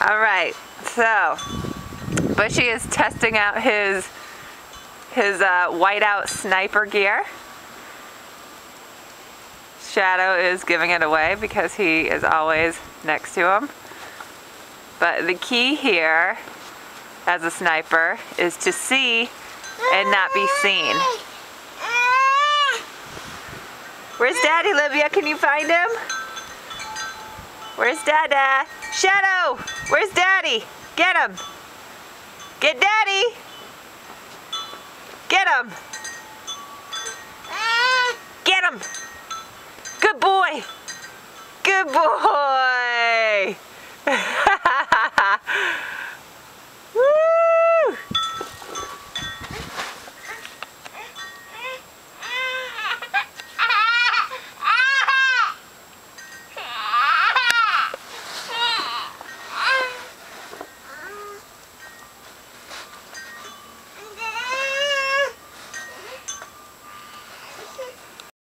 All right, so Busche is testing out his whiteout sniper gear. Shadow is giving it away because he is always next to him. But the key here as a sniper is to see and not be seen. Where's Daddy, Livia? Can you find him? Where's Dada? Shadow! Where's Daddy? Get him! Get Daddy! Get him! Get him! Good boy! Good boy!